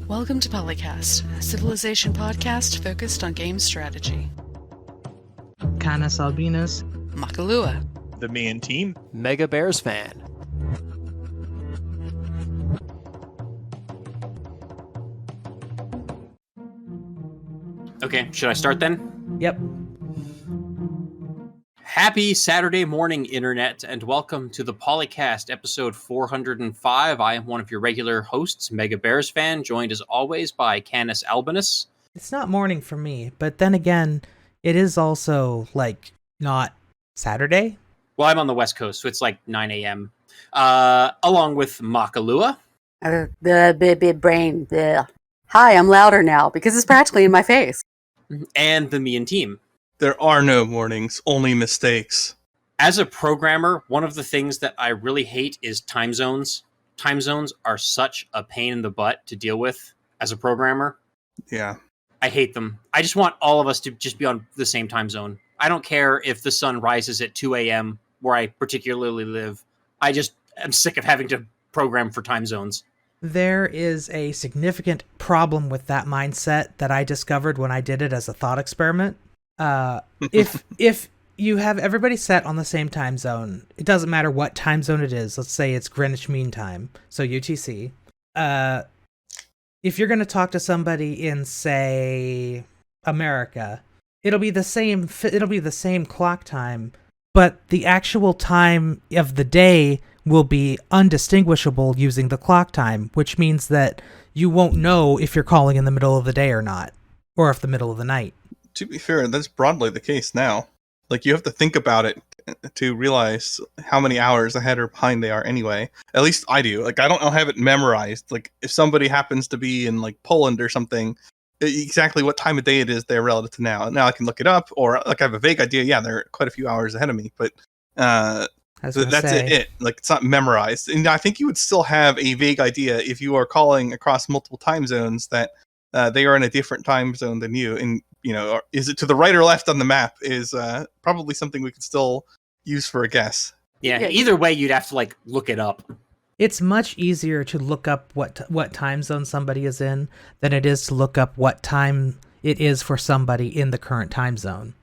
Welcome to PolyCast, a civilization podcast focused on game strategy. CanusAlbinus, Makahlua, TheMeInTeam, MegaBearsFan. Okay, should I start then? Yep. Happy Saturday morning, Internet, and welcome to the PolyCast episode 405. I am one of your regular hosts, MegaBearsFan, joined as always by CanusAlbinus. It's not morning for me, but then again, it is also, not Saturday. Well, I'm on the West Coast, so it's like 9 a.m. Along with Makahlua. The brain. Bleh. Hi, I'm louder now because it's practically in my face. And TheMeInTeam. There are no mornings, only mistakes. As a programmer, one of the things that I really hate is time zones. Time zones are such a pain in the butt to deal with as a programmer. Yeah. I hate them. I just want all of us to just be on the same time zone. I don't care if the sun rises at 2 a.m. where I particularly live. I just am sick of having to program for time zones. There is a significant problem with that mindset that I discovered when I did it as a thought experiment. If you have everybody set on the same time zone, it doesn't matter what time zone it is. Let's say it's Greenwich Mean Time, so UTC. If you're going to talk to somebody in, say, America, it'll be the same clock time, but the actual time of the day will be undistinguishable using the clock time, which means that you won't know if you're calling in the middle of the day or not, or if the middle of the night. To be fair, that's broadly the case now. You have to think about it to realize how many hours ahead or behind they are anyway. At least I do. I don't have it memorized. If somebody happens to be in, Poland or something, exactly what time of day it is there relative to now. Now I can look it up, or, I have a vague idea. Yeah, they're quite a few hours ahead of me, but that's it. It's not memorized. And I think you would still have a vague idea if you are calling across multiple time zones that they are in a different time zone than you. And, is it to the right or left on the map is probably something we could still use for a guess. Yeah, either way, you'd have to, look it up. It's much easier to look up what time zone somebody is in than it is to look up what time it is for somebody in the current time zone.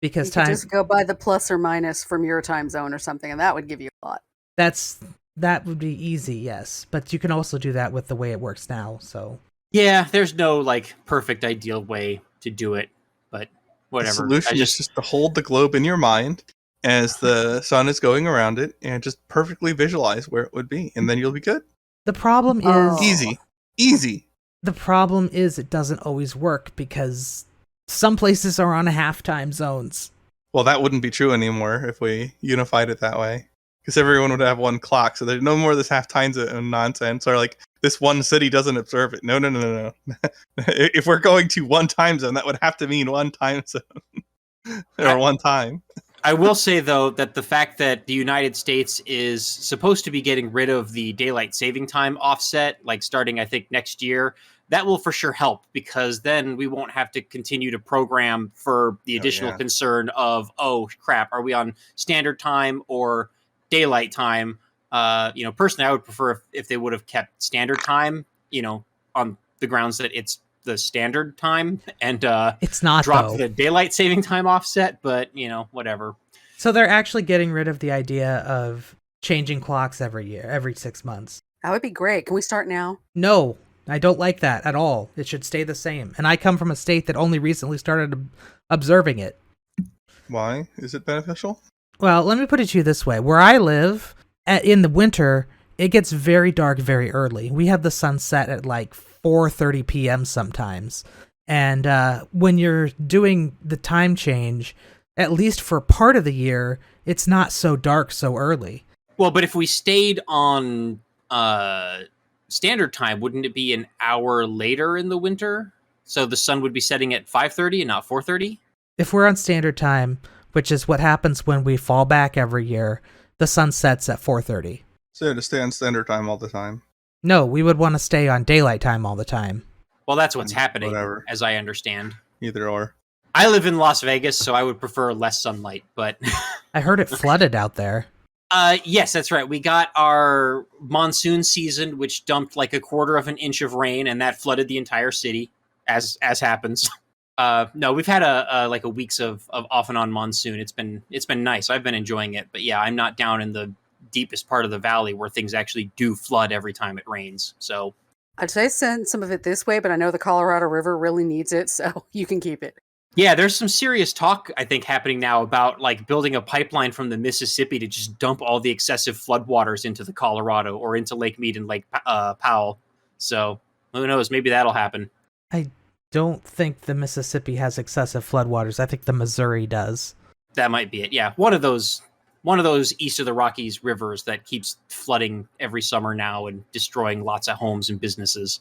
Because you could just go by the plus or minus from your time zone or something, and that would give you a lot. That would be easy, yes. But you can also do that with the way it works now, so... Yeah, there's no, perfect ideal way to do it, but whatever. The solution is just to hold the globe in your mind as the sun is going around it and just perfectly visualize where it would be, and then you'll be good. The problem is... Easy. The problem is it doesn't always work because some places are on half time zones. Well, that wouldn't be true anymore if we unified it that way. Because everyone would have one clock, so there's no more of this half time zone nonsense, or this one city doesn't observe it. No. If we're going to one time zone, that would have to mean one time zone. Or one time. I will say, though, that the fact that the United States is supposed to be getting rid of the daylight saving time offset, starting, I think, next year, that will for sure help, because then we won't have to continue to program for the additional concern of, oh, crap, are we on standard time or daylight time? Personally, I would prefer if they would have kept standard time, on the grounds that it's the standard time, and it's not drop the daylight saving time offset, but whatever. So they're actually getting rid of the idea of changing clocks every 6 months. That would be great. Can we start now? No, I don't like that at all. It should stay the same. And I come from a state that only recently started observing it. Why? Is it beneficial? Well, let me put it to you this way. Where I live, in the winter, it gets very dark very early. We have the sun set at 4:30 p.m. sometimes. And when you're doing the time change, at least for part of the year, it's not so dark so early. Well, but if we stayed on standard time, wouldn't it be an hour later in the winter? So the sun would be setting at 5:30 and not 4:30? If we're on standard time, which is what happens when we fall back every year, the sun sets at 4:30. So to stay on standard time all the time? No, we would want to stay on daylight time all the time. Well, that's what's happening, Whatever. As I understand. Either or. I live in Las Vegas, so I would prefer less sunlight, but... I heard it flooded out there. Yes, that's right. We got our monsoon season, which dumped like a quarter of an inch of rain, and that flooded the entire city, as happens. No, we've had a like a weeks of off and on monsoon. It's been nice. I've been enjoying it, but yeah, I'm not down in the deepest part of the valley where things actually do flood every time it rains. So I'd say send some of it this way, but I know the Colorado River really needs it, so you can keep it. yeah, there's some serious talk, I think, happening now about like building a pipeline from the Mississippi to just dump all the excessive floodwaters into the Colorado or into Lake Mead and Lake Powell. So who knows? Maybe that'll happen. I don't think the Mississippi has excessive floodwaters. I think the Missouri does. That might be it. Yeah, one of those east of the Rockies rivers that keeps flooding every summer now and destroying lots of homes and businesses.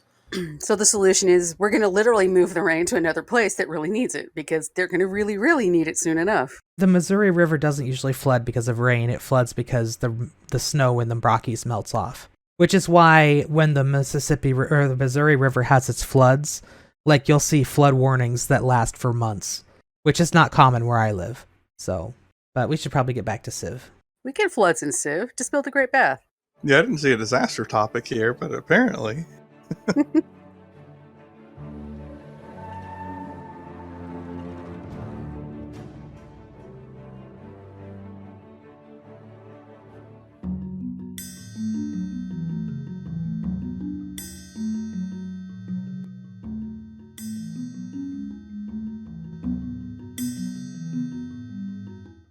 So the solution is we're going to literally move the rain to another place that really needs it because they're going to really, really need it soon enough. The Missouri River doesn't usually flood because of rain. It floods because the snow in the Rockies melts off. Which is why when the Mississippi or the Missouri River has its floods, like you'll see flood warnings that last for months, which is not common where I live. So, but we should probably get back to Civ. We get floods in Civ. Just build a great bath. Yeah, I didn't see a disaster topic here, but apparently.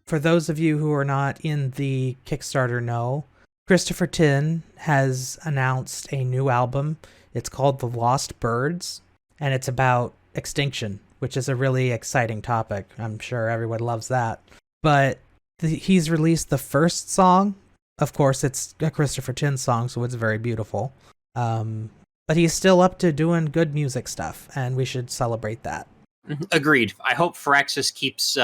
For those of you who are not in the Kickstarter know, Christopher Tin has announced a new album. It's called The Lost Birds, and it's about extinction, which is a really exciting topic. I'm sure everyone loves that. But he's released the first song. Of course, it's a Christopher Tin song, so it's very beautiful. But he's still up to doing good music stuff, and we should celebrate that. Agreed. I hope Firaxis keeps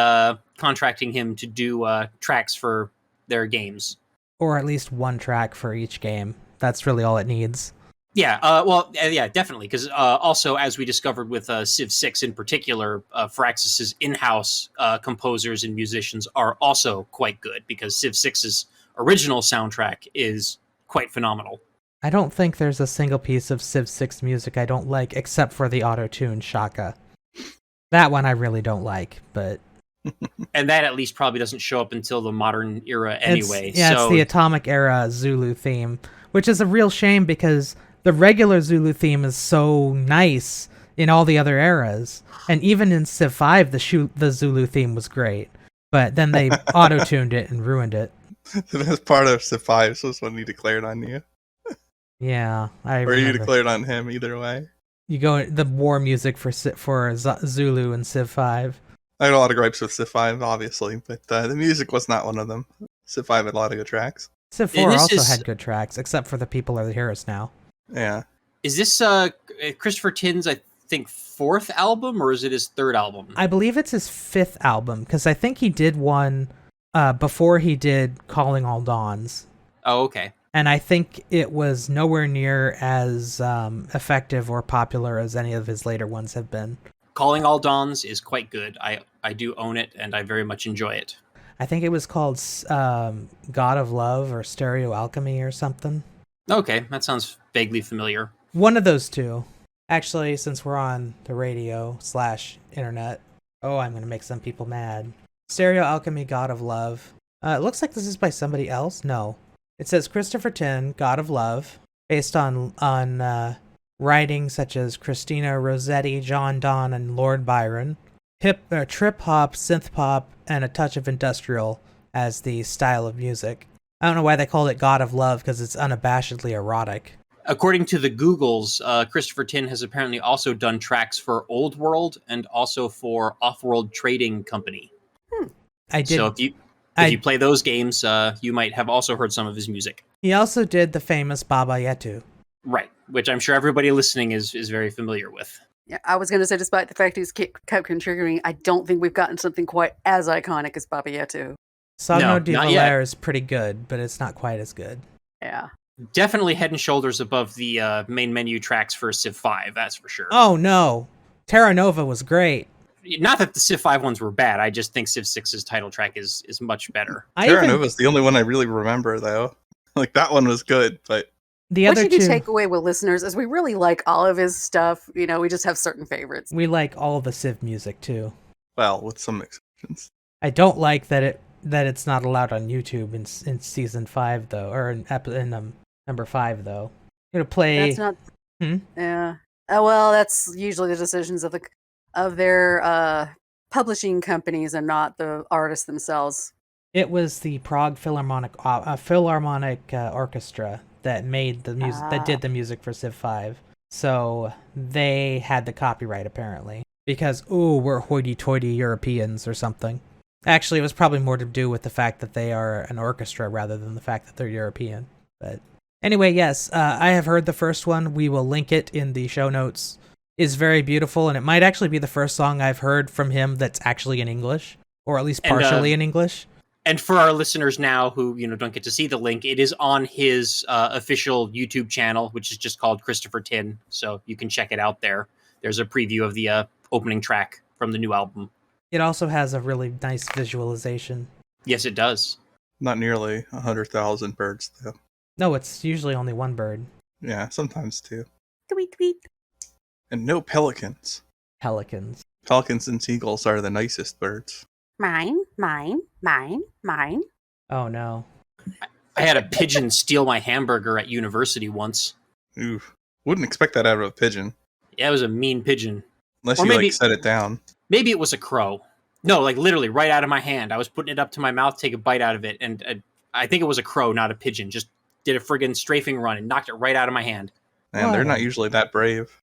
contracting him to do tracks for their games. Or at least one track for each game. That's really all it needs. Yeah, yeah, definitely. Because also, as we discovered with Civ 6 in particular, Firaxis' in-house composers and musicians are also quite good, because Civ 6's original soundtrack is quite phenomenal. I don't think there's a single piece of Civ 6 music I don't like, except for the auto-tune Shaka. That one I really don't like, but... And that at least probably doesn't show up until the modern era anyway. It's the Atomic Era Zulu theme, which is a real shame because the regular Zulu theme is so nice in all the other eras. And even in Civ 5, the Zulu theme was great. But then they auto-tuned it and ruined it. The best part of Civ 5 was when he declared on you. Yeah, I Or remember. you declared on him, either way. You go the war music for Zulu and Civ 5. I had a lot of gripes with Civ 5, obviously, but the music was not one of them. Civ 5 had a lot of good tracks. Civ 4 also had good tracks, except for The People Are the Heroes now. Yeah. Is this Christopher Tin's, I think, fourth album, or is it his third album? I believe it's his fifth album, because I think he did one before he did Calling All Dawns. Oh, okay. And I think it was nowhere near as effective or popular as any of his later ones have been. Calling All Dawns is quite good. I do own it, and I very much enjoy it. I think it was called God of Love or Stereo Alchemy or something. Okay, that sounds vaguely familiar. One of those two. Actually, since we're on the radio/internet, I'm going to make some people mad. Stereo Alchemy, God of Love. It looks like this is by somebody else. No. It says Christopher Tin, God of Love, based on writings such as Christina Rossetti, John Donne, and Lord Byron. Trip hop, synth pop, and a touch of industrial as the style of music. I don't know why they called it God of Love, because it's unabashedly erotic. According to the Googles, Christopher Tin has apparently also done tracks for Old World and also for Off-World Trading Company. I did. So if you play those games, you might have also heard some of his music. He also did the famous Baba Yetu. Right, which I'm sure everybody listening is very familiar with. Yeah, I was going to say, despite the fact he's kept contributing, I don't think we've gotten something quite as iconic as Baba Yetu. Somno de not Valère yet. is pretty good, but it's not quite as good. Yeah. Definitely head and shoulders above the main menu tracks for Civ 5, that's for sure. Oh no, Terra Nova was great. Not that the Civ 5 ones were bad. I just think Civ 6's title track is much better. Terra Nova's the only one I really remember, though. Like, that one was good, but... The What other you can two, take away with listeners is we really like all of his stuff. You know, we just have certain favorites. we like all of the Civ music too. Well, with some exceptions. I don't like that it's not allowed on YouTube in season 5 though, or in number 5 though. You're gonna play. That's not. Hmm? Yeah. Well, that's usually the decisions of their publishing companies and not the artists themselves. It was the Prague Philharmonic Orchestra that made the music, that did the music for Civ 5. So they had the copyright apparently because we're hoity-toity Europeans or something. Actually, it was probably more to do with the fact that they are an orchestra rather than the fact that they're European. But anyway, yes, I have heard the first one. We will link it in the show notes. It's very beautiful, and it might actually be the first song I've heard from him that's actually in English, or at least partially in English. And for our listeners now who don't get to see the link, it is on his official YouTube channel, which is just called Christopher Tin. So you can check it out there. There's a preview of the opening track from the new album. It also has a really nice visualization. Yes, it does. Not nearly 100,000 birds, though. No, it's usually only one bird. Yeah, sometimes two. Tweet, tweet. And no pelicans. Pelicans. Pelicans and seagulls are the nicest birds. Mine, mine, mine, mine. Oh no. I had a pigeon steal my hamburger at university once. Oof. Wouldn't expect that out of a pigeon. Yeah, it was a mean pigeon. Unless Or you, maybe- like, set it down. Maybe it was a crow. No, like literally right out of my hand. I was putting it up to my mouth, take a bite out of it, and I think it was a crow, not a pigeon. Just did a friggin' strafing run and knocked it right out of my hand. And they're Wow. not usually that brave.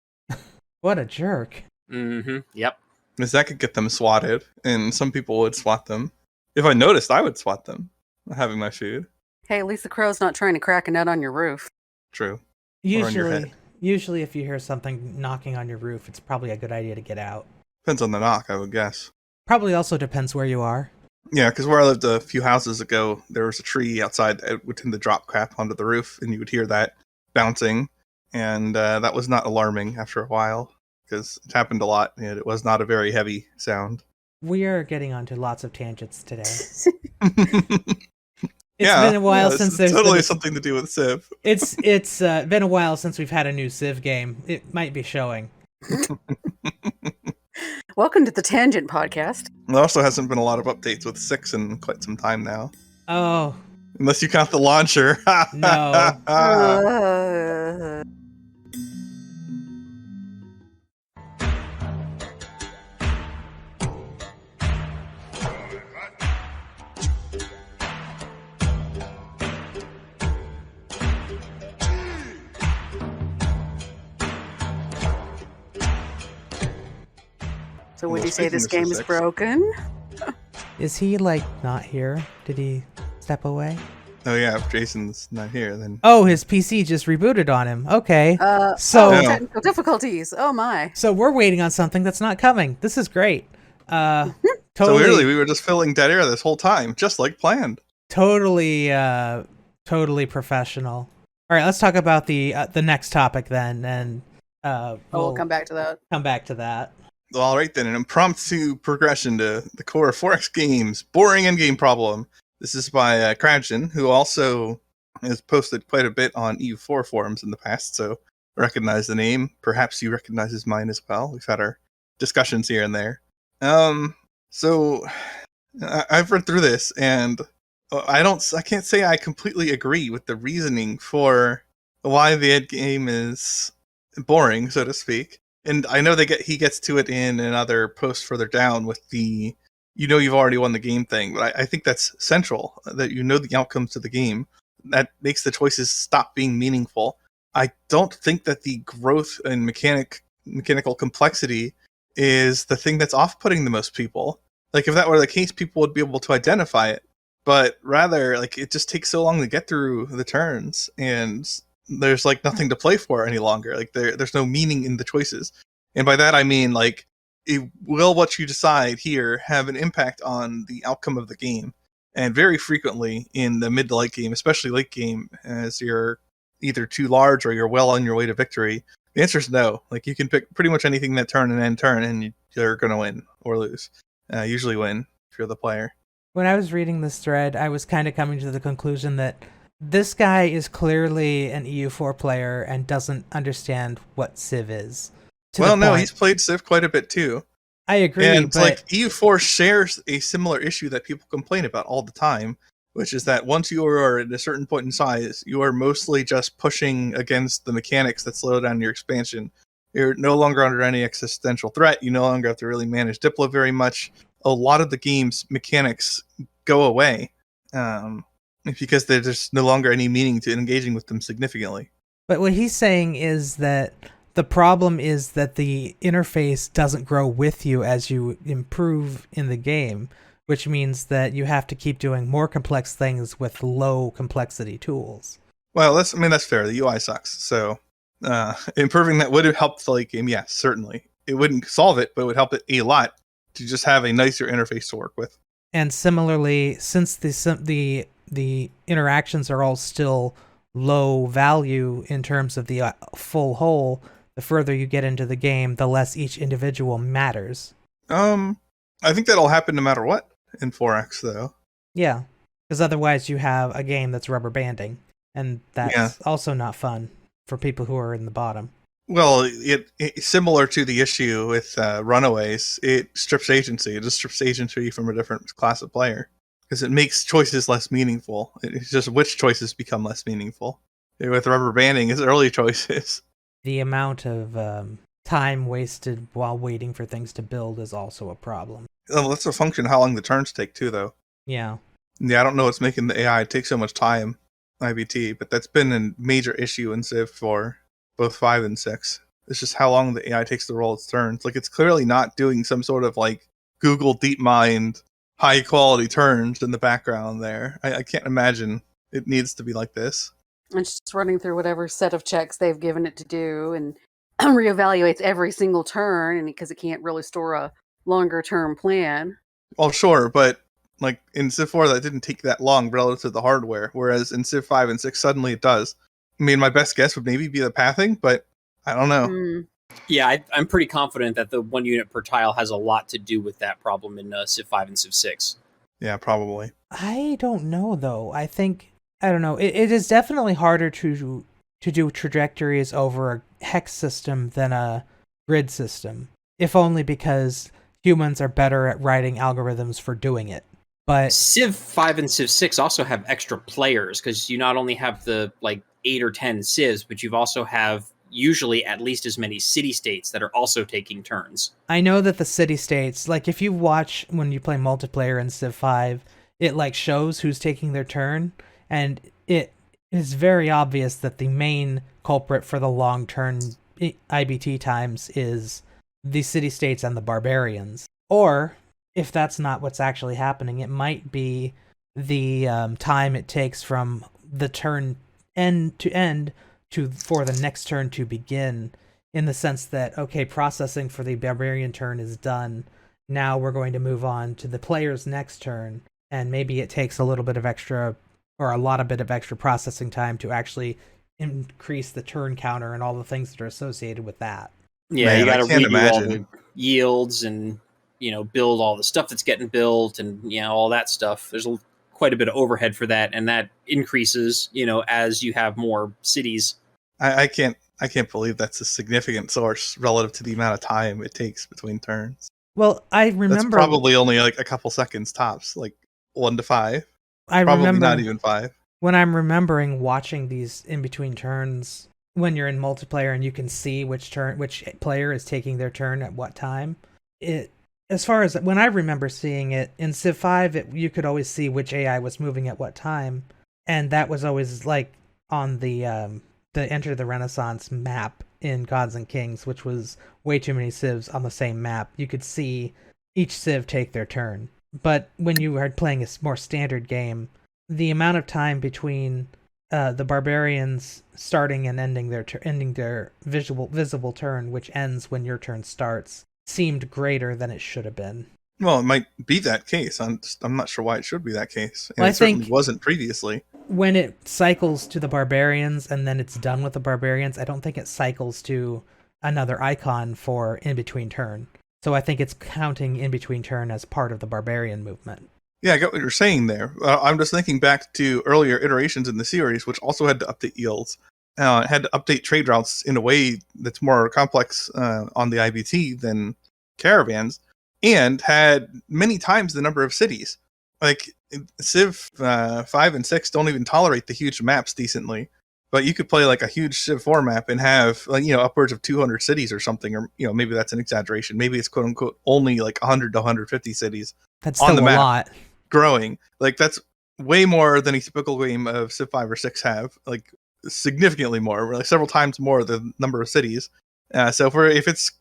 What a jerk. Mm-hmm. Yep. Because that could get them swatted, and some people would swat them. If I noticed, I would swat them, having my food. Hey, at least the crow's not trying to crack a nut on your roof. True. Or on your head. Usually if you hear something knocking on your roof, it's probably a good idea to get out. Depends on the knock, I would guess. Probably also depends where you are. Yeah, because where I lived a few houses ago, there was a tree outside that would tend to drop crap onto the roof, and you would hear that bouncing. And that was not alarming after a while, because it happened a lot, and it was not a very heavy sound. We are getting onto lots of tangents today. It's Yeah, been a while it's since there's totally been something to do with Civ. It's been a while since we've had a new Civ game. It might be showing. Welcome to the Tangent Podcast. There also hasn't been a lot of updates with 6 in quite some time now. Oh, Unless you count the launcher. No. So would Well, you say this speaking of game is six. broken? is he like not here? Did he step away? Oh yeah, if Jason's not here, then... Oh, his PC just rebooted on him. Okay. So Yeah. technical difficulties. Oh my. So we're waiting on something that's not coming. This is great. So Totally, really, we were just filling dead air this whole time, just like planned. totally professional. All right, let's talk about the next topic then, and We'll come back to that. come back to that. All right then, an impromptu progression to the core of 4X games. Boring endgame problem. This is by Crouchin, who also has posted quite a bit on EU4 forums in the past, so recognize the name. Perhaps you recognize his mine as well. We've had our discussions here and there. So I've read through this, and I can't say I completely agree with the reasoning for why the end game is boring, so to speak. And I know he gets to it in another post further down with the you've already won the game thing, but I think that's central, that you know the outcomes of the game. That makes the choices stop being meaningful. I don't think that the growth in mechanical complexity is the thing that's off-putting the most people. Like, if that were the case, people would be able to identify it. But rather, like, it just takes so long to get through the turns, and there's, like, nothing to play for any longer. Like, there's no meaning in the choices. And by that, I mean, like, will what you decide here have an impact on the outcome of the game? And very frequently in the mid to late game, especially late game, as you're either too large or you're well on your way to victory, the answer is no. Like, you can pick pretty much anything that turn and end turn, and you're going to win. or lose. Usually win if you're the player. When I was reading this thread, I was kind of coming to the conclusion that this guy is clearly an EU4 player and doesn't understand what Civ is. Well, no, he's played Civ quite a bit too. I agree, and it's but like EU4 shares a similar issue that people complain about all the time, which is that once you are at a certain point in size, you are mostly just pushing against the mechanics that slow down your expansion. You're no longer under any existential threat. You no longer have to really manage Diplo very much. A lot of the game's mechanics go away because there's just no longer any meaning to engaging with them significantly. But what he's saying is that the problem is that the interface doesn't grow with you as you improve in the game, which means that you have to keep doing more complex things with low complexity tools. Well, that's fair. The UI sucks. So improving that would have helped the late game. Yes, certainly. It wouldn't solve it, but it would help it a lot to just have a nicer interface to work with. And similarly, since the interactions are all still low value in terms of the full whole, the further you get into the game, the less each individual matters. I think that'll happen no matter what in 4X, though. Yeah, because otherwise you have a game that's rubber banding, and that's also not fun for people who are in the bottom. Well, it similar to the issue with Runaways, it strips agency. It just strips agency from a different class of player because it makes choices less meaningful. It's just which choices become less meaningful. With rubber banding, it's early choices. The amount of time wasted while waiting for things to build is also a problem. Well, that's a function of how long the turns take, too, though. Yeah. Yeah, I don't know what's making the AI take so much time, IBT, but that's been a major issue in Civ for both 5 and 6. It's just how long the AI takes to roll its turns. Like, it's clearly not doing some sort of, like, Google DeepMind high-quality turns in the background there. I can't imagine it needs to be like this. It's just running through whatever set of checks they've given it to do and reevaluates every single turn, and because it can't really store a longer-term plan. Well, sure, but like in Civ 4, that didn't take that long relative to the hardware, whereas in Civ 5 and 6, suddenly it does. I mean, my best guess would maybe be the pathing, but I don't know. Yeah, I'm pretty confident that the 1 unit per tile has a lot to do with that problem in Civ 5 and Civ 6. Yeah, probably. I don't know, though. I don't know. It is definitely harder to do trajectories over a hex system than a grid system, if only because humans are better at writing algorithms for doing it. But Civ 5 and Civ 6 also have extra players, because you not only have the 8 or 10 civs, but you also have usually at least as many city-states that are also taking turns. I know that the city-states, if you watch when you play multiplayer in Civ 5, it shows who's taking their turn, and it is very obvious that the main culprit for the long turn IBT times is the city-states and the barbarians. Or, if that's not what's actually happening, it might be the time it takes from the turn end to end for the next turn to begin, in the sense that, okay, processing for the barbarian turn is done. Now we're going to move on to the player's next turn, and maybe it takes a little bit of extra, or a lot of bit of extra processing time to actually increase the turn counter and all the things that are associated with that. Yeah, Man, you got to redo all the imagine. yields and build all the stuff that's getting built and all that stuff. There's quite a bit of overhead for that, and that increases as you have more cities. I can't believe that's a significant source relative to the amount of time it takes between turns. Well, I remember That's probably only a couple seconds tops, 1 to 5. I Probably remember not even 5. when I'm remembering watching these in between turns when you're in multiplayer and you can see which player is taking their turn at what time. As far as when I remember seeing it in Civ 5, you could always see which AI was moving at what time, and that was always on the Enter the Renaissance map in Gods and Kings, which was way too many civs on the same map. You could see each civ take their turn. But when you are playing a more standard game, the amount of time between the barbarians starting and ending their visible turn, which ends when your turn starts, seemed greater than it should have been. Well, it might be that case. I'm not sure why it should be that case. And Well, it certainly wasn't previously. When it cycles to the barbarians and then it's done with the barbarians, I don't think it cycles to another icon for in between turn. So I think it's counting in between turn as part of the barbarian movement. Yeah, I get what you're saying there. I'm just thinking back to earlier iterations in the series, which also had to update yields. It had to update trade routes in a way that's more complex on the IVT than caravans, and had many times the number of cities. Like, Civ 5 and 6 don't even tolerate the huge maps decently, but you could play like a huge Civ 4 map and have, like, upwards of 200 cities or something, or maybe that's an exaggeration. Maybe it's quote unquote only like 100 to 150 cities That's on still the a map. lot. Growing. Like, that's way more than a typical game of Civ 5 or 6 have. Like, significantly more, like several times more the number of cities. So if it's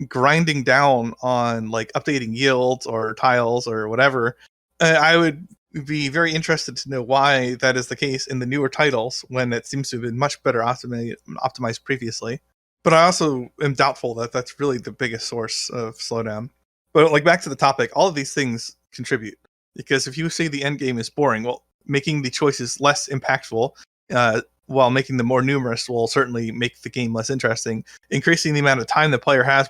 grinding down on like updating yields or tiles or whatever, I would be very interested to know why that is the case in the newer titles when it seems to have been much better optimized previously. But I also am doubtful that that's really the biggest source of slowdown. But like, back to the topic, all of these things contribute. Because if you say the end game is boring, well, making the choices less impactful while making them more numerous will certainly make the game less interesting. Increasing the amount of time the player has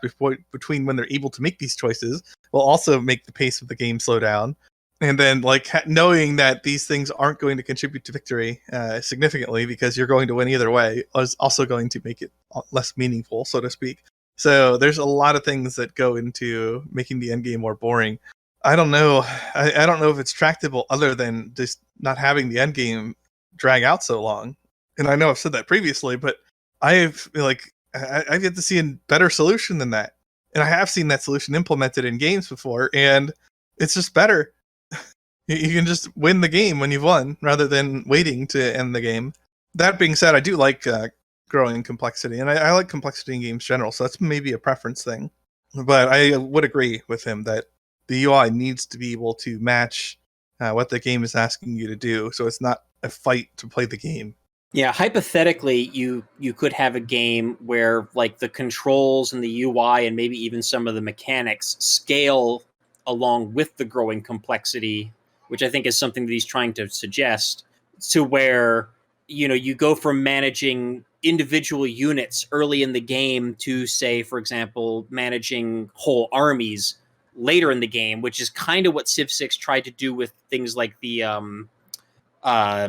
between when they're able to make these choices will also make the pace of the game slow down. And then, like, knowing that these things aren't going to contribute to victory significantly because you're going to win either way is also going to make it less meaningful, so to speak. So there's a lot of things that go into making the end game more boring. I don't know. I don't know if it's tractable other than just not having the end game drag out so long. And I know I've said that previously, but I've yet to see a better solution than that. And I have seen that solution implemented in games before, and it's just better. You can just win the game when you've won, rather than waiting to end the game. That being said, I do like growing complexity, and I like complexity in games in general, so that's maybe a preference thing. But I would agree with him that the UI needs to be able to match what the game is asking you to do, so it's not a fight to play the game. Yeah, hypothetically, you could have a game where like the controls and the UI and maybe even some of the mechanics scale along with the growing complexity, which I think is something that he's trying to suggest, to where you go from managing individual units early in the game to, say, for example, managing whole armies later in the game, which is kind of what Civ 6 tried to do with things like the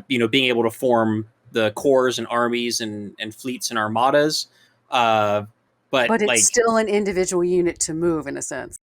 being able to form the corps and armies and fleets and armadas. But it's like, still an individual unit to move in a sense.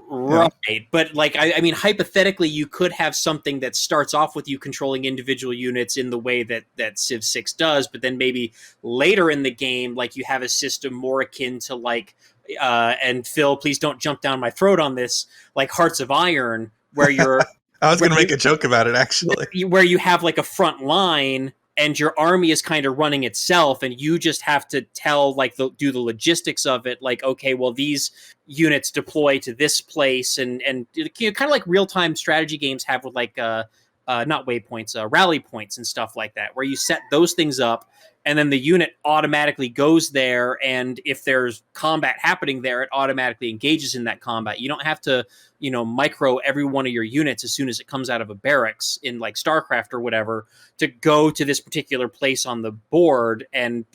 right. Yeah. But like, I mean, hypothetically, you could have something that starts off with you controlling individual units in the way that Civ 6 does, but then maybe later in the game, like, you have a system more akin to like, and Phil, please don't jump down my throat on this, like Hearts of Iron, where you're I was going to make a joke about it, actually. Where you have like a front line and your army is kind of running itself, and you just have to do the logistics of it. Like, okay, well, these units deploy to this place, and kind of like real-time strategy games have with like not waypoints, rally points and stuff like that, where you set those things up, and then the unit automatically goes there, and if there's combat happening there, it automatically engages in that combat. You don't have to, micro every one of your units as soon as it comes out of a barracks in like StarCraft or whatever to go to this particular place on the board and,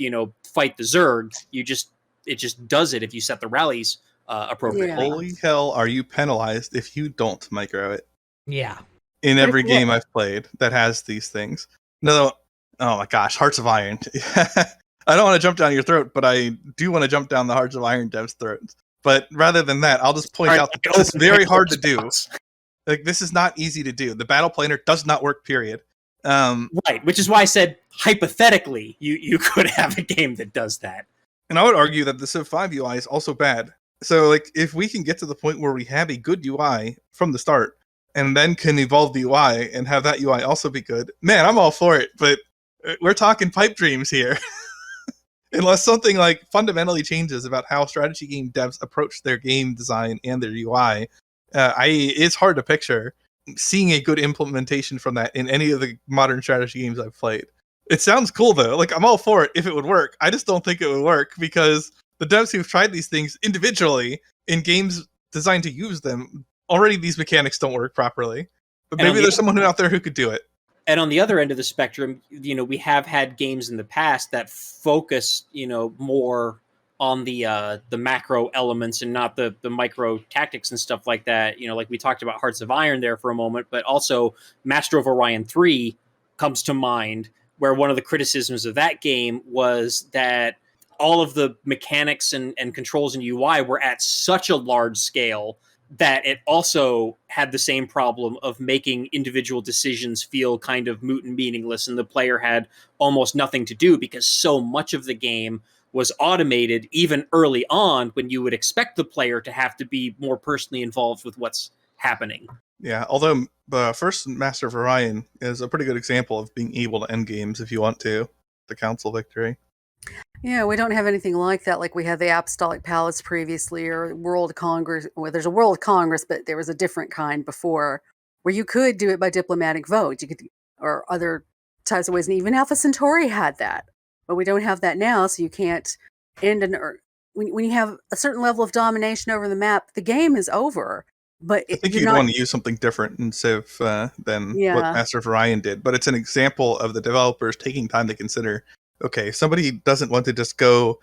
fight the Zerg. It just does it if you set the rallies appropriately. Yeah. Holy hell, are you penalized if you don't micro it? Yeah. In every game I've played that has these things. No, oh my gosh, Hearts of Iron. I don't want to jump down your throat, but I do want to jump down the Hearts of Iron devs' throats. But rather than that, I'll just point out that this is very hard to do. Like, this is not easy to do. The battle planner does not work, period. Right, which is why I said, hypothetically, you could have a game that does that. And I would argue that the Civ 5 UI is also bad. So, like, if we can get to the point where we have a good UI from the start, and then can evolve the UI and have that UI also be good, man, I'm all for it. But we're talking pipe dreams here. Unless something like fundamentally changes about how strategy game devs approach their game design and their UI, it's hard to picture seeing a good implementation from that in any of the modern strategy games I've played. It sounds cool though. Like, I'm all for it if it would work. I just don't think it would work because the devs who've tried these things individually in games designed to use them, already these mechanics don't work properly. But maybe there's someone out there who could do it. And on the other end of the spectrum, we have had games in the past that focus, more on the macro elements and not the micro tactics and stuff like that. Like we talked about Hearts of Iron there for a moment, but also Master of Orion 3 comes to mind, where one of the criticisms of that game was that all of the mechanics and controls and UI were at such a large scale that it also had the same problem of making individual decisions feel kind of moot and meaningless, and the player had almost nothing to do because so much of the game was automated even early on, when you would expect the player to have to be more personally involved with what's happening. Yeah, although the first Master of Orion is a pretty good example of being able to end games if you want to. The Council victory. Yeah, we don't have anything like that. Like we had the Apostolic Palace previously, or World Congress. Well, there's a World Congress, but there was a different kind before, where you could do it by diplomatic vote. You could, or other types of ways, and even Alpha Centauri had that. But we don't have that now, so you can't end an. When you have a certain level of domination over the map, the game is over. But I think you're you'd not. want to use something different in Civ than what Yeah. Master of Orion did, but it's an example of the developers taking time to consider, okay, somebody doesn't want to just go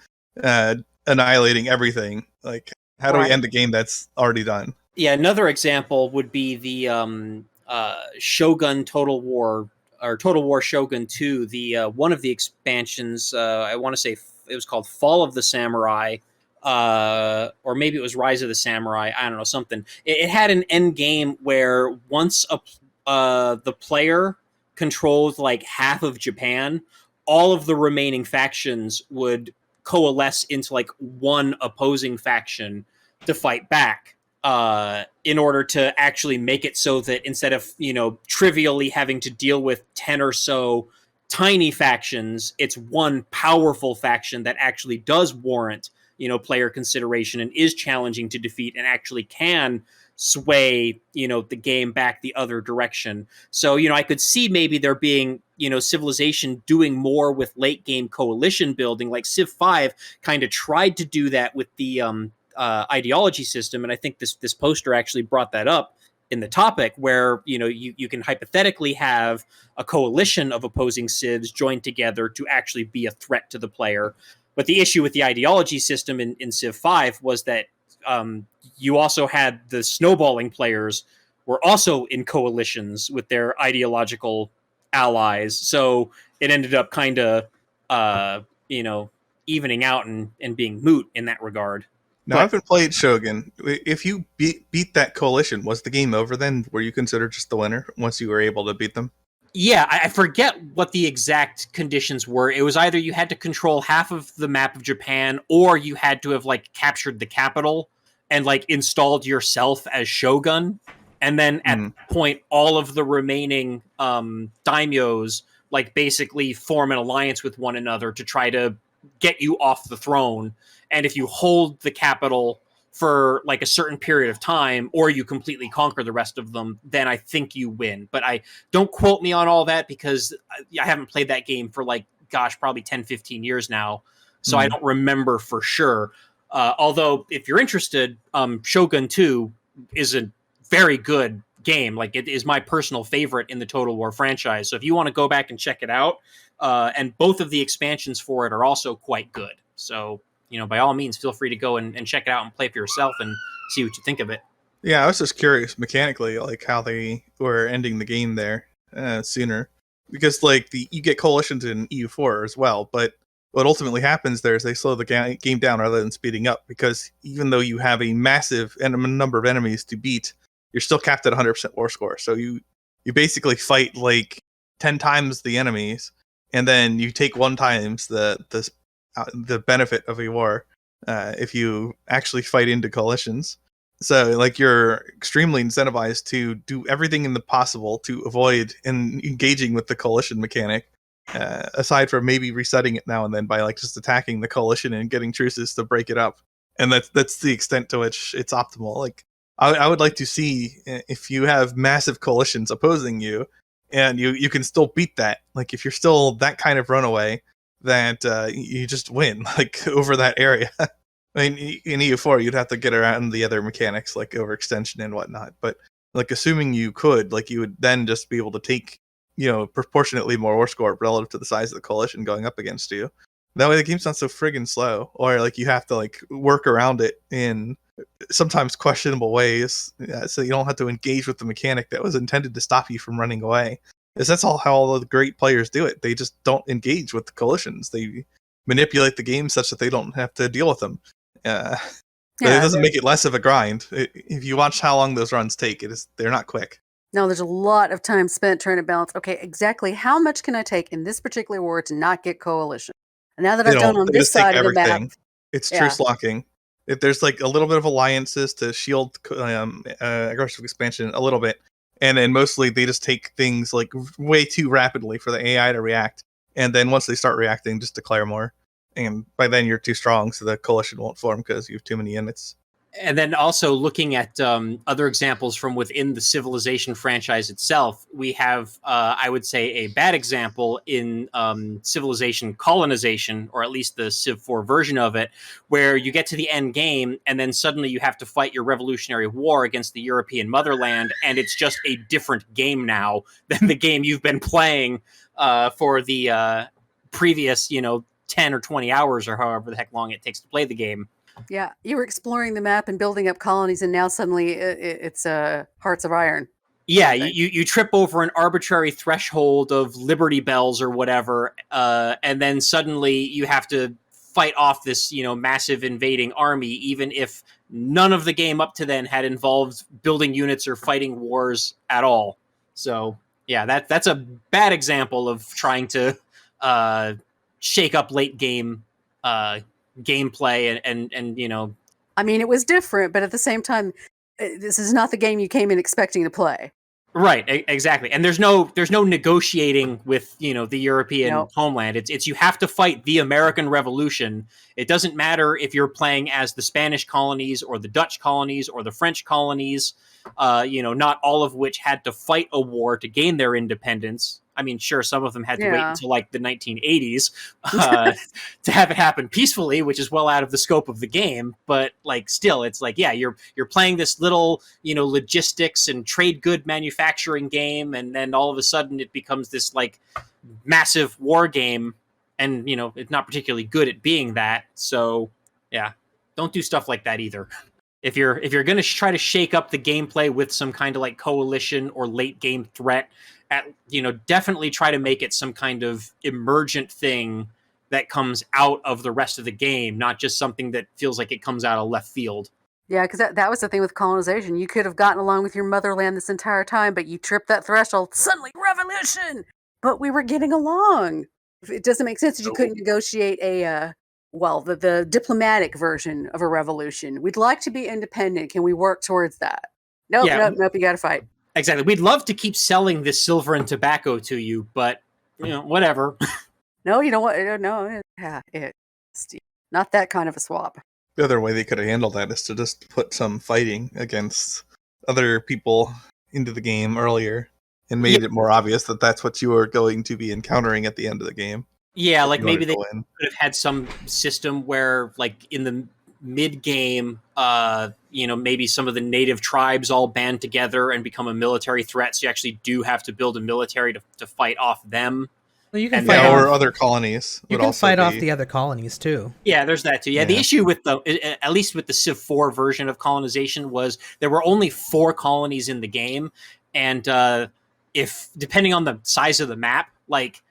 annihilating everything. Like, how do we Right. end a game that's already done? Yeah, another example would be the Shogun Total War, or Total War Shogun 2, the one of the expansions. I want to say it was called Fall of the Samurai, or maybe it was Rise of the Samurai. I don't know, something. It had an end game where once the player controlled like half of Japan, all of the remaining factions would coalesce into like one opposing faction to fight back, in order to actually make it so that instead of, trivially having to deal with 10 or so tiny factions, it's one powerful faction that actually does warrant, player consideration and is challenging to defeat and actually can sway, the game back the other direction. So, I could see maybe there being, Civilization doing more with late game coalition building, like Civ 5 kind of tried to do that with the ideology system, and I think this poster actually brought that up in the topic, where you can hypothetically have a coalition of opposing civs joined together to actually be a threat to the player. But the issue with the ideology system in Civ 5 was that you also had the snowballing players were also in coalitions with their ideological allies, so it ended up kind of evening out and being moot in that regard. Now, I haven't played Shogun. If you beat that coalition, was the game over then? Were you considered just the winner once you were able to beat them? Yeah, I forget what the exact conditions were. It was either you had to control half of the map of Japan, or you had to have like captured the capital and like installed yourself as shogun. And then at that point, all of the remaining daimyos like basically form an alliance with one another to try to get you off the throne. And if you hold the capital for like a certain period of time, or you completely conquer the rest of them, then I think you win. But I don't quote me on all that, because I haven't played that game for like, gosh, probably 10, 15 years now. So I don't remember for sure. Although if you're interested, Shogun 2 is a very good game. Like, it is my personal favorite in the Total War franchise. So if you want to go back and check it out, and both of the expansions for it are also quite good. So, by all means, feel free to go and check it out and play for yourself and see what you think of it. Yeah, I was just curious mechanically, like how they were ending the game there sooner, because like you get coalitions in EU4 as well, but what ultimately happens there is they slow the game down rather than speeding up, because even though you have a massive number of enemies to beat, you're still capped at 100% war score. So you basically fight like 10 times the enemies, and then you take 1 times the benefit of a war if you actually fight into coalitions. So like you're extremely incentivized to do everything in the possible to avoid engaging with the coalition mechanic, aside from maybe resetting it now and then by like just attacking the coalition and getting truces to break it up. And that's the extent to which it's optimal. Like I would like to see if you have massive coalitions opposing you and you can still beat that. Like if you're still that kind of runaway, that you just win like over that area. I mean, in EU4, you'd have to get around the other mechanics like overextension and whatnot. But like, assuming you could, like, you would then just be able to take, proportionately more war score relative to the size of the coalition going up against you. That way the game's not so friggin' slow, or like you have to like work around it in sometimes questionable ways, so you don't have to engage with the mechanic that was intended to stop you from running away. Because that's how all the great players do it. They just don't engage with the coalitions. They manipulate the game such that they don't have to deal with them. But it doesn't make it less of a grind. If you watch how long those runs take, they're not quick. No, there's a lot of time spent trying to balance, okay, exactly how much can I take in this particular war to not get coalition? And now that I've done on They this just take side of the map, everything. It's truce locking. If there's like a little bit of alliances to shield aggressive expansion a little bit, and then mostly they just take things like way too rapidly for the AI to react, and then once they start reacting, just declare more. And by then you're too strong, so the coalition won't form because you have too many units. And then also looking at other examples from within the Civilization franchise itself, we have, I would say, a bad example in Civilization Colonization, or at least the Civ 4 version of it, where you get to the end game and then suddenly you have to fight your Revolutionary War against the European motherland, and it's just a different game now than the game you've been playing for the previous, 10 or 20 hours or however the heck long it takes to play the game. Yeah, you were exploring the map and building up colonies, and now suddenly it's Hearts of Iron. Yeah, you trip over an arbitrary threshold of Liberty Bells or whatever, and then suddenly you have to fight off this, massive invading army, even if none of the game up to then had involved building units or fighting wars at all. So, yeah, that's a bad example of trying to shake up late game gameplay and I mean, it was different, but at the same time, this is not the game you came in expecting to play. Right, exactly. And there's no negotiating with, the European homeland. It's you have to fight the American Revolution. It doesn't matter if you're playing as the Spanish colonies or the Dutch colonies or the French colonies, not all of which had to fight a war to gain their independence. I mean, sure, some of them had to wait until like the 1980s to have it happen peacefully, which is well out of the scope of the game. But like, still, it's like, yeah, you're playing this little, logistics and trade good manufacturing game, and then all of a sudden it becomes this like massive war game, and it's not particularly good at being that. So yeah, don't do stuff like that either. If you're going to try to shake up the gameplay with some kind of like coalition or late game threat, definitely try to make it some kind of emergent thing that comes out of the rest of the game, not just something that feels like it comes out of left field. Yeah, because that was the thing with colonization. You could have gotten along with your motherland this entire time, but you tripped that threshold. Suddenly, revolution! But we were getting along. It doesn't make sense that you couldn't negotiate the diplomatic version of a revolution. We'd like to be independent. Can we work towards that? Nope, you got to fight. Exactly. We'd love to keep selling this silver and tobacco to you, but whatever. No, you know what? No, it's not that kind of a swap. The other way they could have handled that is to just put some fighting against other people into the game earlier and made it more obvious that that's what you were going to be encountering at the end of the game. Yeah, like maybe they could have had some system where, like, in the mid-game, maybe some of the native tribes all band together and become a military threat, so you actually do have to build a military to fight off them. Well, you can fight or other colonies. You can fight off the other colonies, too. Yeah, there's that, too. Yeah, the issue with at least with the Civ 4 version of colonization was there were only 4 colonies in the game, and if depending on the size of the map, like,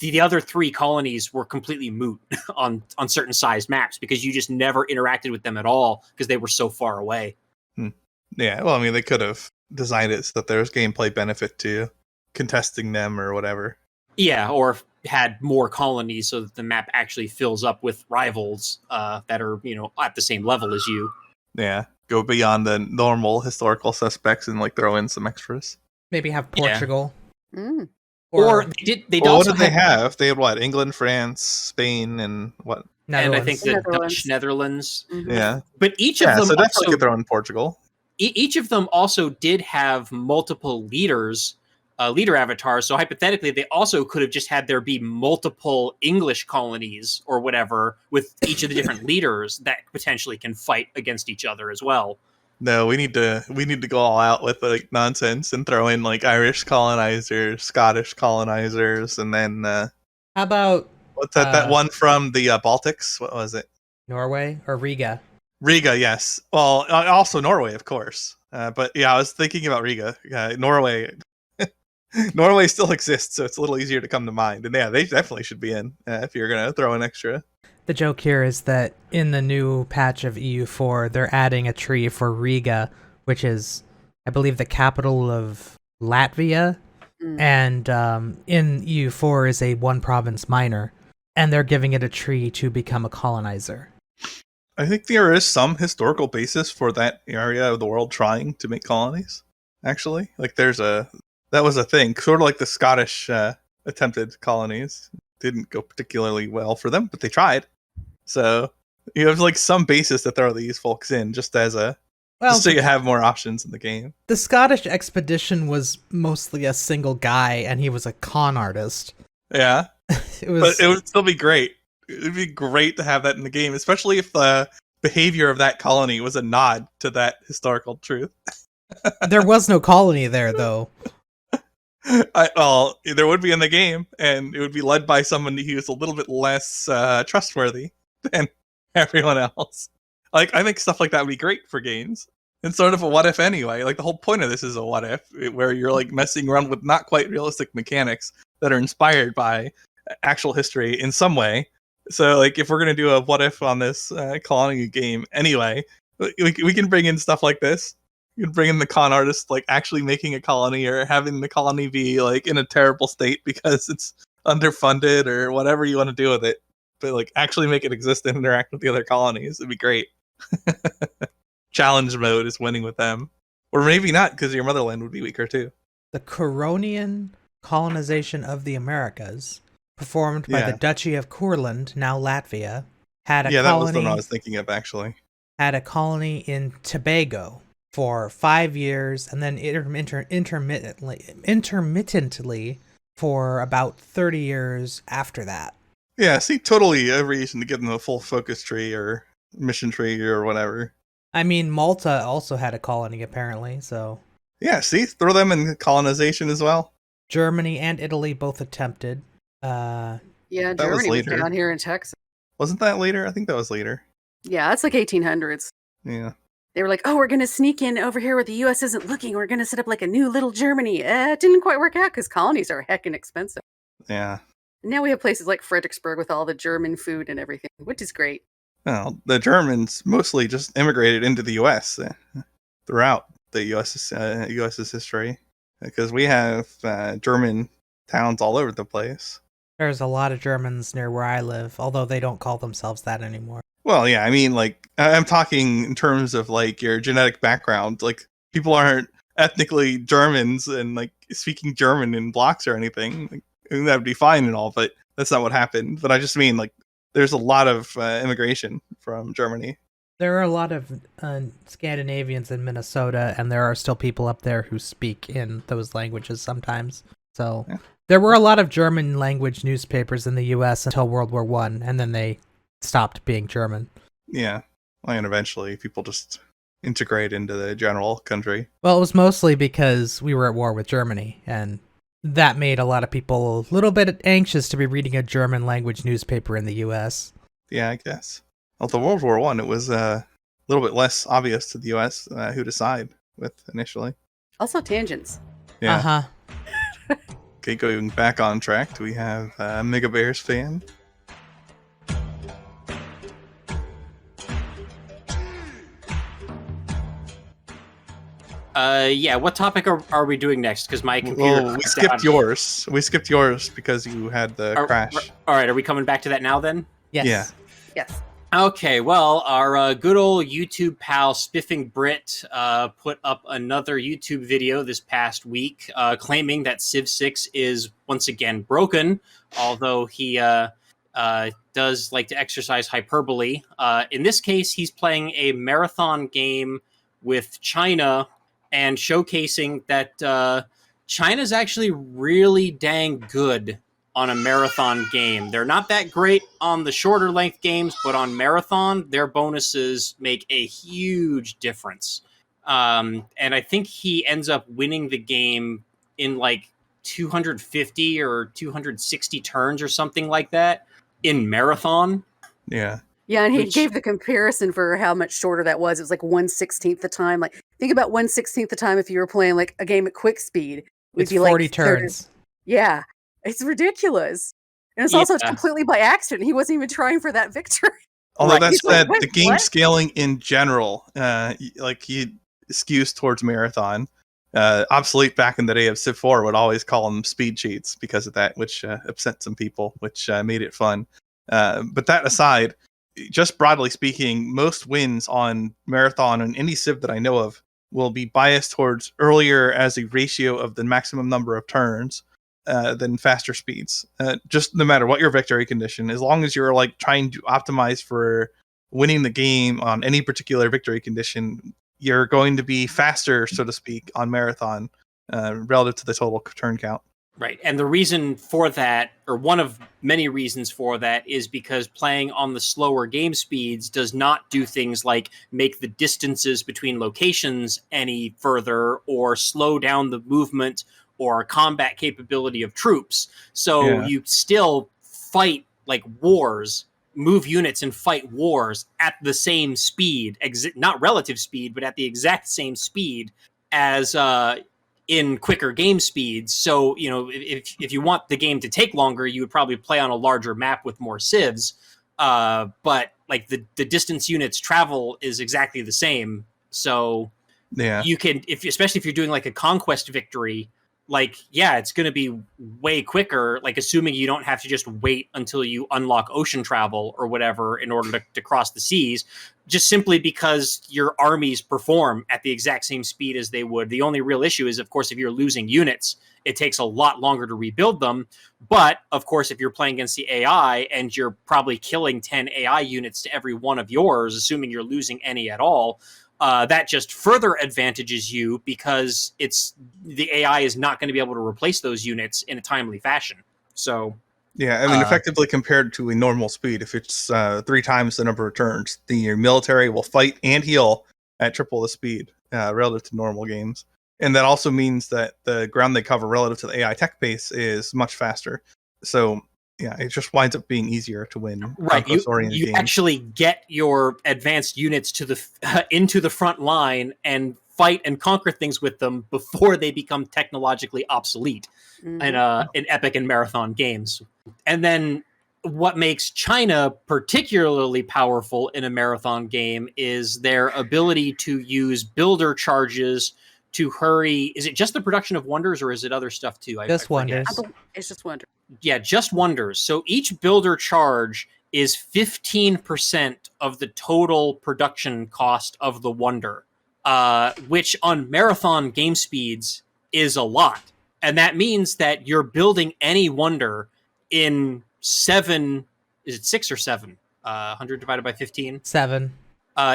the other 3 colonies were completely moot on certain sized maps because you just never interacted with them at all because they were so far away. Yeah, well, I mean, they could have designed it so that there was gameplay benefit to contesting them or whatever. Yeah, or had more colonies so that the map actually fills up with rivals that are, at the same level as you. Yeah, go beyond the normal historical suspects and like throw in some extras. Maybe have Portugal. Yeah. Mm. Or they also what did they have? They had what? England, France, Spain, and what? And I think the Dutch Netherlands. Mm-hmm. Yeah. But each of them so definitely could throw in Portugal. Each of them also did have multiple leader avatars. So hypothetically, they also could have just had there be multiple English colonies or whatever with each of the different leaders that potentially can fight against each other as well. No, we need to go all out with like nonsense and throw in like Irish colonizers, Scottish colonizers, and then how about What's that? That one from the Baltics? What was it? Norway or Riga? Riga, yes. Well, also Norway, of course. But yeah, I was thinking about Riga. Norway. Norway still exists, so it's a little easier to come to mind. And yeah, they definitely should be in if you're going to throw an extra. The joke here is that in the new patch of EU4, they're adding a tree for Riga, which is, I believe, the capital of Latvia. And in EU4 is a one-province minor, and they're giving it a tree to become a colonizer. I think there is some historical basis for that area of the world trying to make colonies, actually. Like, that was a thing, sort of like the Scottish attempted colonies. Didn't go particularly well for them, but they tried. So you have like some basis to throw these folks in, just as just so you have more options in the game. The Scottish expedition was mostly a single guy, and he was a con artist. Yeah, But it would still be great. It would be great to have that in the game, especially if the behavior of that colony was a nod to that historical truth. There was no colony there, though. Well, there would be in the game, and it would be led by someone who is a little bit less trustworthy than everyone else. Like, I think stuff like that would be great for games. And sort of a what if anyway. Like, the whole point of this is a what if, where you're like messing around with not quite realistic mechanics that are inspired by actual history in some way. So, like, if we're gonna do a what if on this colony game anyway, we can bring in stuff like this. You can bring in the con artist, like, actually making a colony, or having the colony be, like, in a terrible state because it's underfunded, or whatever you want to do with it. But, like, actually make it exist and interact with the other colonies. It'd be great. Challenge mode is winning with them. Or maybe not, because your motherland would be weaker, too. The Curonian colonization of the Americas, performed by the Duchy of Courland, now Latvia, had a colony... that was the one I was thinking of, actually. Had a colony in Tobago for 5 years, and then intermittently for about 30 years after that. Yeah, see, totally a reason to give them a full focus tree or mission tree or whatever. I mean, Malta also had a colony, apparently, so... Yeah, see, throw them in colonization as well. Germany and Italy both attempted. Yeah, Germany was down here in Texas. Wasn't that later? I think that was later. Yeah, that's like 1800s. Yeah. They were like, oh, we're going to sneak in over here where the U.S. isn't looking. We're going to set up like a new little Germany. It didn't quite work out because colonies are heckin' expensive. Yeah. And now we have places like Fredericksburg with all the German food and everything, which is great. Well, the Germans mostly just immigrated into the U.S. Throughout the U.S.'s history, because we have German towns all over the place. There's a lot of Germans near where I live, although they don't call themselves that anymore. Well, yeah, I mean, like, I'm talking in terms of, like, your genetic background. Like, people aren't ethnically Germans and, like, speaking German in blocks or anything. Like, that would be fine and all, but that's not what happened. But I just mean, like, there's a lot of immigration from Germany. There are a lot of Scandinavians in Minnesota, and there are still people up there who speak in those languages sometimes. So there were a lot of German language newspapers in the U.S. until World War I, and then they stopped being German. Yeah, and eventually people just integrate into the general country. Well, it was mostly because we were at war with Germany, and that made a lot of people a little bit anxious to be reading a German language newspaper in the U.S. Yeah, I guess. Although World War I, it was a little bit less obvious to the U.S. Who to side with initially. Also tangents. Yeah. Uh-huh. Okay, going back on track, do we have MegaBearsFan? Yeah, what topic are we doing next? Because my computer... Well, we skipped yours. We skipped yours because you had the crash. All right, are we coming back to that now then? Yes. Yeah. Yes. Okay, well, our good old YouTube pal Spiffing Brit put up another YouTube video this past week claiming that Civ 6 is once again broken, although he does like to exercise hyperbole. In this case, he's playing a marathon game with China and showcasing that China's actually really dang good on a marathon game. They're not that great on the shorter length games, but on marathon, their bonuses make a huge difference. And I think he ends up winning the game in like 250 or 260 turns or something like that. in Marathon. Yeah. Yeah, and he Which- gave the comparison for how much shorter that was. It was like 1/16 the time. Like, think about 1/16 the time if you were playing like a game at quick speed. It would It's be 40 like turns. Yeah, it's ridiculous. And it's Yeah. also completely by accident. He wasn't even trying for that victory. Although Right. that He's like, said, "Wait, the game what?" scaling in general, like he skews towards marathon. Obsolete back in the day of Civ 4 would always call them speed cheats because of that, which upset some people, which made it fun. But that aside, just broadly speaking, most wins on marathon and any Civ that I know of will be biased towards earlier as a ratio of the maximum number of turns than faster speeds. Just no matter what your victory condition, as long as you're like trying to optimize for winning the game on any particular victory condition, you're going to be faster, so to speak, on marathon relative to the total turn count. Right. And the reason for that, or one of many reasons for that, is because playing on the slower game speeds does not do things like make the distances between locations any further or slow down the movement or combat capability of troops. So Yeah. you still fight like wars, move units and fight wars at the same speed, not relative speed, but at the exact same speed as in quicker game speeds. So, you know, if you want the game to take longer, you would probably play on a larger map with more civs. But like the distance units travel is exactly the same. So Yeah. you can, especially if you're doing like a conquest victory, like, yeah, it's going to be way quicker, like assuming you don't have to just wait until you unlock ocean travel or whatever in order to cross the seas, just simply because your armies perform at the exact same speed as they would. The only real issue is, of course, if you're losing units, it takes a lot longer to rebuild them. But, of course, if you're playing against the AI and you're probably killing 10 AI units to every one of yours, assuming you're losing any at all, that just further advantages you because the AI is not going to be able to replace those units in a timely fashion. So, yeah, I mean, effectively compared to a normal speed, if it's 3 times the number of turns, the military will fight and heal at triple the speed relative to normal games. And that also means that the ground they cover relative to the AI tech base is much faster. So, yeah, it just winds up being easier to win. right, you games. actually get your advanced units to the into the front line and fight and conquer things with them before they become technologically obsolete in epic and marathon games. And then what makes China particularly powerful in a marathon game is their ability to use builder charges to hurry. Is it just the production of wonders or is it other stuff too? Just I forget. wonders. It's just wonder. Yeah, just wonders. So each builder charge is 15% of the total production cost of the wonder, which on marathon game speeds is a lot. And that means that you're building any wonder in 7, is it 6 or 7? 100 divided by 15? 7.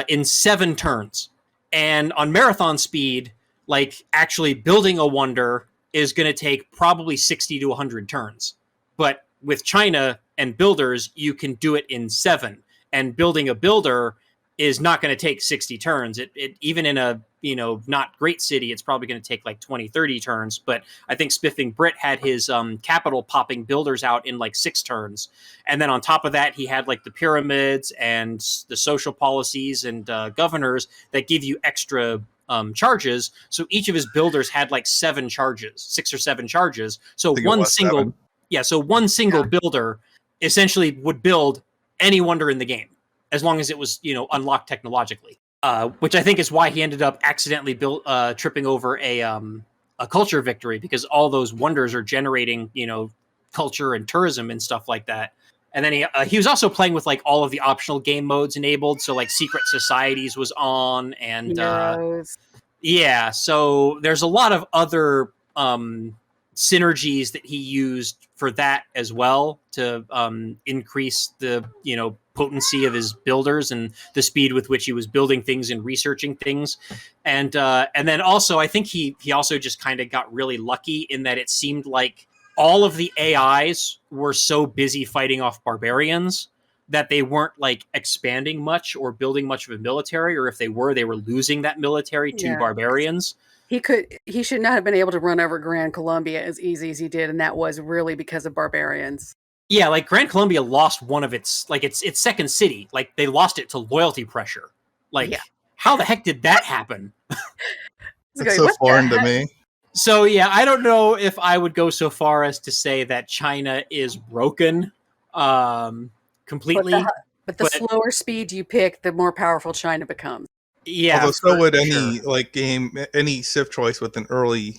In 7 turns. And on marathon speed, like actually building a wonder is going to take probably 60 to 100 turns. But with China and builders, you can do it in 7. And building a builder is not going to take 60 turns. It even in a, you know, not great city, it's probably going to take like 20, 30 turns. But I think Spiffing Brit had his capital popping builders out in like 6 turns. And then on top of that, he had like the pyramids and the social policies and governors that give you extra charges. So each of his builders had like 7 charges, 6 or 7 charges. So one single, 7. yeah, so one single builder essentially would build any wonder in the game, as long as it was, you know, unlocked technologically. Which I think is why he ended up accidentally tripping over a culture victory, because all those wonders are generating, you know, culture and tourism and stuff like that. And then he was also playing with like all of the optional game modes enabled, so like secret societies was on, and yeah, so there's a lot of other synergies that he used for that as well to increase the, you know, potency of his builders and the speed with which he was building things and researching things. And then also I think he also just kind of got really lucky in that it seemed like all of the AIs were so busy fighting off barbarians that they weren't like expanding much or building much of a military, or if they were losing that military to barbarians. He should not have been able to run over Grand Columbia as easy as he did, and that was really because of barbarians. Yeah, like Gran Colombia lost one of its second city. Like they lost it to loyalty pressure. Like Yeah. how the heck did that happen? It's so What the foreign to heck? me. So yeah, I don't know if I would go so far as to say that China is broken completely. But the slower speed you pick, the more powerful China becomes. Yeah, Although so would sure. any Civ choice with an early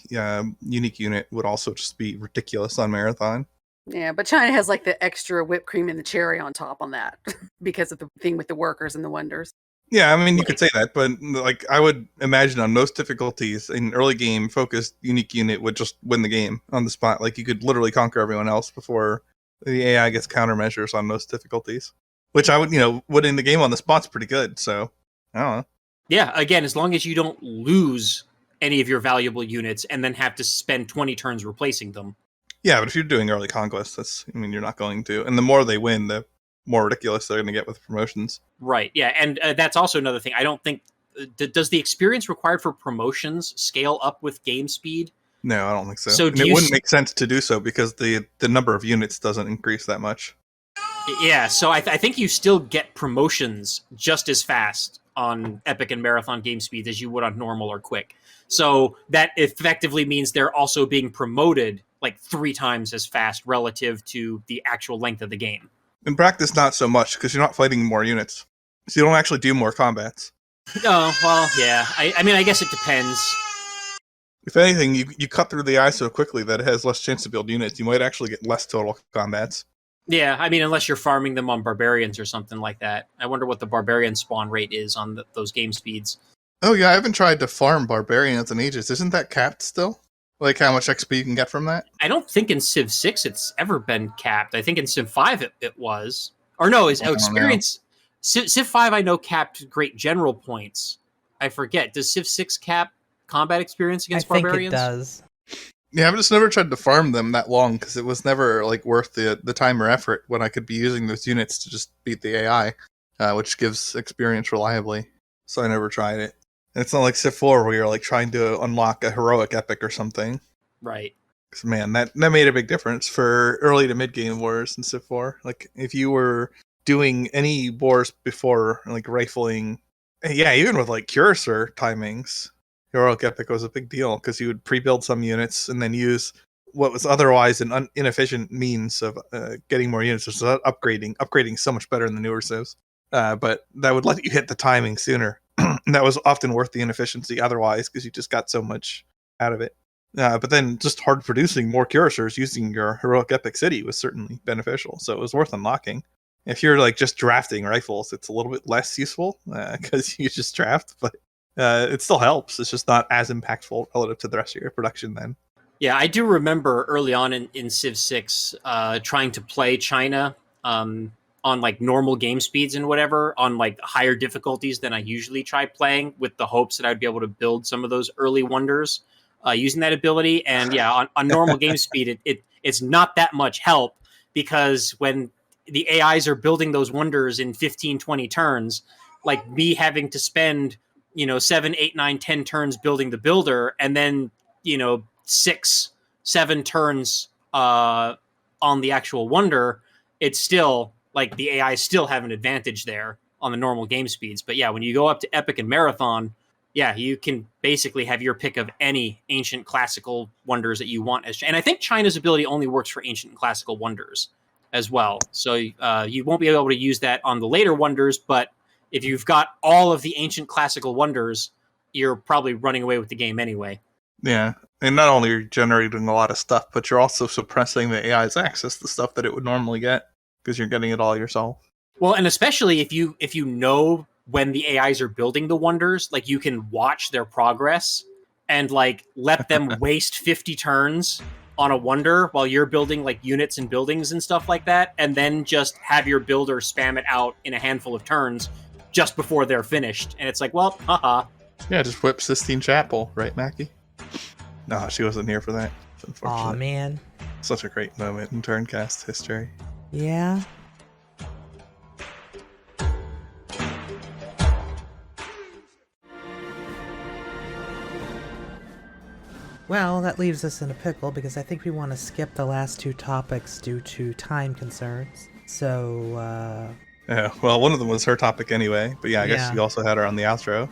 unique unit would also just be ridiculous on Marathon. Yeah, but China has like the extra whipped cream and the cherry on top on that because of the thing with the workers and the wonders. Yeah, I mean, you could say that, but like I would imagine on most difficulties, an early game focused unique unit would just win the game on the spot. Like you could literally conquer everyone else before the AI gets countermeasures on most difficulties. Which I would, winning the game on the spot's pretty good. So I don't know. Yeah, again, as long as you don't lose any of your valuable units and then have to spend 20 turns replacing them. Yeah, but if you're doing early conquest, you're not going to. And the more they win, the more ridiculous they're going to get with promotions. Right. Yeah, and that's also another thing. I don't think does the experience required for promotions scale up with game speed? No, I don't think so. So and it wouldn't make sense to do so because the number of units doesn't increase that much. Yeah, so I think you still get promotions just as fast on Epic and Marathon game speeds as you would on normal or quick. So that effectively means they're also being promoted like 3 times as fast relative to the actual length of the game. In practice, not so much because you're not fighting more units. So you don't actually do more combats. Oh, well, yeah. I mean, I guess it depends. If anything, you cut through the eye so quickly that it has less chance to build units. You might actually get less total combats. Yeah, I mean, unless you're farming them on barbarians or something like that. I wonder what the barbarian spawn rate is on those game speeds. Oh yeah, I haven't tried to farm barbarians in ages. Isn't that capped still? Like how much XP you can get from that? I don't think in Civ 6 it's ever been capped. I think in Civ 5 it was. Or no, experience. Civ 5 I know capped great general points. I forget. Does Civ 6 cap combat experience against barbarians? I think it does. Yeah, I've just never tried to farm them that long because it was never like worth the time or effort when I could be using those units to just beat the AI, which gives experience reliably. So I never tried it. And it's not like Civ 4 where you're like trying to unlock a heroic epic or something. Right. Because man, that made a big difference for early to mid game wars in Civ 4. Like if you were doing any wars before, like rifling, yeah, even with like cursor timings. Heroic Epic was a big deal because you would pre-build some units and then use what was otherwise an inefficient means of getting more units. So upgrading so much better in the newer civs. But that would let you hit the timing sooner. And that was often worth the inefficiency otherwise because you just got so much out of it. But then just hard producing more cursors using your Heroic Epic city was certainly beneficial. So it was worth unlocking. If you're like just drafting rifles, it's a little bit less useful because you just draft, but it still helps. It's just not as impactful relative to the rest of your production then. Yeah, I do remember early on in Civ 6 trying to play China on like normal game speeds and whatever, on like higher difficulties than I usually try playing, with the hopes that I'd be able to build some of those early wonders using that ability. And yeah, on normal game speed, it's not that much help because when the AIs are building those wonders in 15, 20 turns, like me having to spend 7, 8, 9, 10 turns building the builder, and then 6, 7 turns on the actual wonder, it's still like the AI still have an advantage there on the normal game speeds. But yeah, when you go up to Epic and Marathon, yeah, you can basically have your pick of any ancient classical wonders that you want. And I think China's ability only works for ancient and classical wonders as well. So you won't be able to use that on the later wonders, but if you've got all of the ancient classical wonders, you're probably running away with the game anyway. Yeah, and not only are you generating a lot of stuff, but you're also suppressing the AI's access to stuff that it would normally get because you're getting it all yourself. Well, and especially if you know when the AIs are building the wonders, like you can watch their progress and like let them waste 50 turns on a wonder while you're building like units and buildings and stuff like that, and then just have your builder spam it out in a handful of turns just before they're finished. And it's like, well, haha. Yeah, just whip Sistine Chapel, right, Mackie? No, she wasn't here for that. It's unfortunate. Aw, man. Such a great moment in Turncast history. Yeah. Well, that leaves us in a pickle because I think we want to skip the last 2 topics due to time concerns. So, Yeah, well, one of them was her topic anyway, but yeah, I guess Yeah. you also had her on the outro.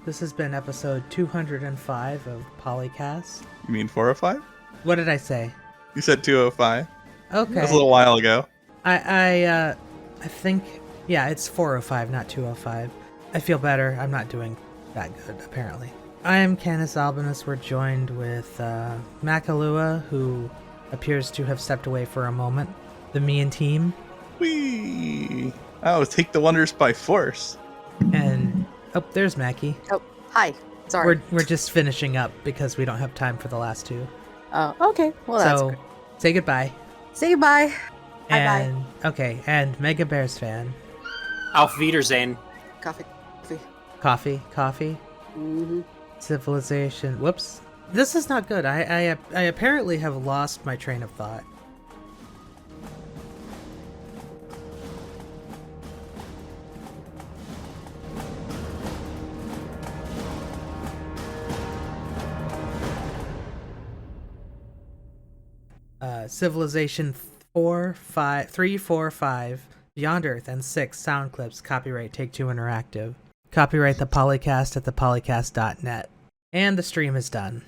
this has been episode 205 of PolyCast. You mean 405? What did I say? You said 205. Okay. That was a little while ago. I think, yeah, it's 405, not 205. I feel better. I'm not doing that good, apparently. I am CanusAlbinus. We're joined with Makahlua, who appears to have stepped away for a moment. TheMeInTeam. Whee! Oh, take the wonders by force. And, oh, there's Mackie. Oh, hi. Sorry. We're just finishing up because we don't have time for the last 2. Oh, okay. Well, that's So, good. say goodbye. Say goodbye. Bye-bye. And, okay, and MegaBearsFan. Auf Wiedersehen. Coffee. Coffee. Mm-hmm. Civilization. Whoops. This is not good. I apparently have lost my train of thought. Civilization 3, 4, 5, Beyond Earth, and 6 sound clips. Copyright Take-Two Interactive. Copyright the PolyCast at thepolycast.net. And the stream is done.